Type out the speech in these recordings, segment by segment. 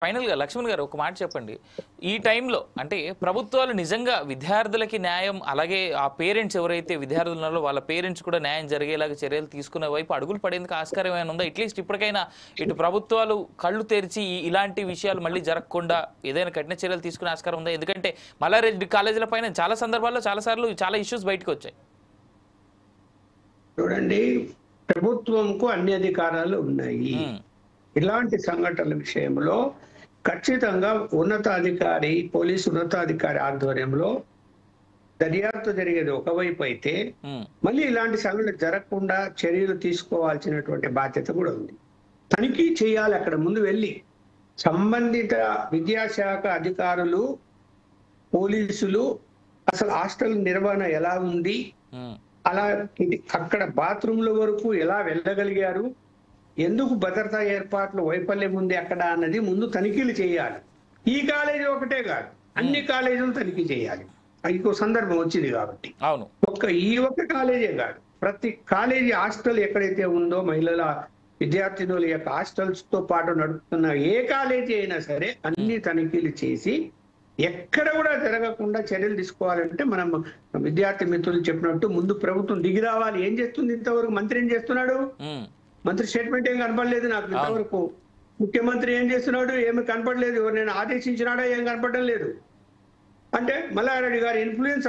ఫైనల్‌గా లక్ష్మణ్ గారు ఒక మాట చెప్పండి. ఈ టైంలో అంటే ప్రభుత్వాలు నిజంగా విద్యార్థులకి న్యాయం అలాగే ఆ పేరెంట్స్ ఎవరైతే విద్యార్థులు ఉన్నారో వాళ్ళ పేరెంట్స్ కూడా న్యాయం జరిగేలాగా చర్యలు తీసుకునే వైపు అడుగులు పడేందుకు ఆస్కారం ఏమైనా ఉందా? అట్‌లీస్ట్ ఇప్పటికైనా ఇటు ప్రభుత్వాలు కళ్ళు తెరిచి ఇలాంటి విషయాలు మళ్ళీ జరగకుండా ఏదైనా కఠిన చర్యలు తీసుకునే ఆస్కారం ఉందా? ఎందుకంటే మల్లారెడ్డి కాలేజీల పైన చాలా సందర్భాల్లో చాలా సార్లు చాలా ఇష్యూస్ బయటకొచ్చాయి. చూడండి, ప్రభుత్వంకు అన్ని అధికారాలు ఉన్నాయి. హ్మ్. ఇలాంటి సంఘటనల విషయంలో ఖచ్చితంగా ఉన్నతాధికారి, పోలీసు ఉన్నతాధికారి ఆధ్వర్యంలో దర్యాప్తు జరిగేది ఒకవైపు అయితే, హ్మ్. మళ్ళీ ఇలాంటి సంఘటనలు జరగకుండా చర్యలు తీసుకోవాల్సినటువంటి బాధ్యత కూడా ఉంది. తనిఖీ చేయాలి. అక్కడ ముందు వెళ్ళి సంబంధిత విద్యాశాఖ అధికారులు, పోలీసులు అసలు హాస్టల్ నిర్వహణ ఎలా ఉంది, హ్మ్. అలా అక్కడ బాత్రూంల వరకు ఎలా వెళ్ళగలిగారు, ఎందుకు భద్రతా ఏర్పాట్లు వైఫల్యం ఉంది అక్కడ అన్నది ముందు తనిఖీలు చేయాలి. ఈ కాలేజీ ఒకటే కాదు, అన్ని కాలేజీలు తనిఖీ చేయాలి. ఇంకో సందర్భం వచ్చింది కాబట్టి అవును. ఈ ఒక్క కాలేజే కాదు, ప్రతి కాలేజీ హాస్టల్ ఎక్కడైతే ఉందో మహిళల విద్యార్థినుల యొక్క హాస్టల్స్ తో పాటు నడుపుతున్న ఏ కాలేజీ అయినా సరే అన్ని తనిఖీలు చేసి ఎక్కడ కూడా జరగకుండా చర్యలు తీసుకోవాలంటే మనం విద్యార్థి మిత్రులు చెప్పినట్టు ముందు ప్రభుత్వం దిగి రావాలి. ఏం చేస్తుంది ఇంతవరకు? మంత్రి ఏం చేస్తున్నాడు? హ్మ్. మంత్రి స్టేట్మెంట్ ఏం కనపడలేదు నాకు ఇంతవరకు. ముఖ్యమంత్రి ఏం చేస్తున్నాడు? ఏమి కనపడలేదు. ఎవరినైనా ఆదేశించినాడా? ఏం కనపడడం లేదు. అంటే మల్లారెడ్డి గారి ఇన్ఫ్లుయెన్స్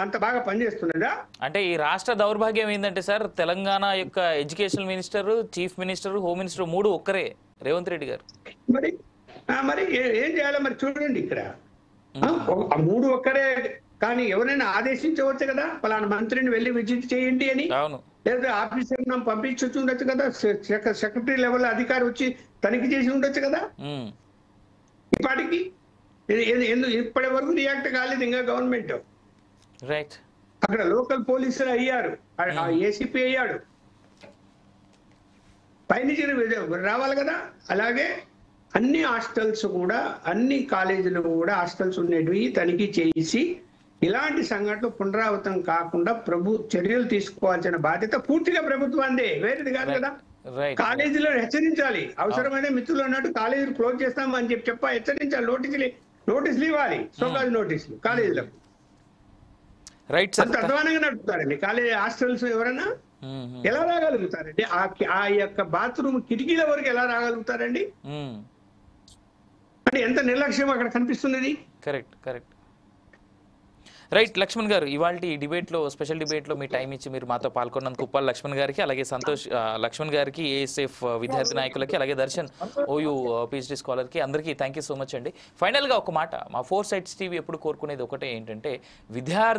అంత బాగా పనిచేస్తున్నదా? అంటే ఈ రాష్ట్ర దౌర్భాగ్యం ఏంటంటే సార్, తెలంగాణ యొక్క education minister, chief minister, home minister 3 ఒక్కరే, రేవంత్ రెడ్డి గారు. మరి మరి ఏం చేయాలో మరి చూడండి. ఇక్కడ ఆ 3 ఒక్కరే, కానీ ఎవరైనా ఆదేశించవచ్చు కదా, పలానా మంత్రిని వెళ్ళి విజిట్ చేయండి అని. అవును. లేదా ఆఫీసర్ పంపించొచ్చు ఉండొచ్చు కదా, సెక్రటరీ లెవెల్ అధికారి వచ్చి తనిఖీ చేసి ఉండొచ్చు కదా. ఇప్పటికి ఇప్పటి వరకు రియాక్ట్ కాలేదు ఇంకా గవర్నమెంట్. రైట్. అక్కడ లోకల్ పోలీసులు అయ్యారు, ఏసీపీ అయ్యాడు, పైనుంచి రావాలి కదా. అలాగే అన్ని హాస్టల్స్ కూడా, అన్ని కాలేజీలు కూడా హాస్టల్స్ ఉండేటివి తనిఖీ చేసి ఇలాంటి సంఘటనలు పునరావృతం కాకుండా చర్యలు తీసుకోవాల్సిన బాధ్యత పూర్తిగా ప్రభుత్వాందే, వేరేది కాదు కదా. కాలేజీలో హెచ్చరించాలి. అవసరమైన మిత్రులు అన్నట్టు కాలేజీలు క్లోజ్ చేస్తాం అని హెచ్చరించాలి. నోటీసులు ఇవ్వాలి, సోకాజ్ నోటీసులు కాలేజీలకు. అంత అధ్వానంగా నడుపుతారండి కాలేజీ హాస్టల్స్. ఎవరైనా ఎలా రాగలుగుతారండి? ఆ యొక్క బాత్రూమ్ కిటికీల వరకు ఎలా రాగలుగుతారండి? అంటే ఎంత నిర్లక్ష్యం అక్కడ కనిపిస్తున్నది. Correct, correct. రైట్ లక్ష్మణ్ గారు, ఇవాల్టి డిబేట్లో, స్పెషల్ డిబేట్లో మీ టైం ఇచ్చి మీరు మాతో పాల్గొన్నందుకు ఉప్పాల లక్ష్మణ్ గారికి, అలాగే సంతోష్ లక్ష్మణ్ గారికి, ఏఎస్ఎఫ్ విద్యార్థి నాయకులకి, అలాగే దర్శన్ ఓయూ పిహెచ్డి స్కాలర్కి, అందరికీ థ్యాంక్ యూ సో మచ్ అండి. ఫైనల్గా ఒక మాట, మా 4 సైట్స్ టీవీ ఎప్పుడు కోరుకునేది ఒకటే ఏంటంటే, విద్యార్థి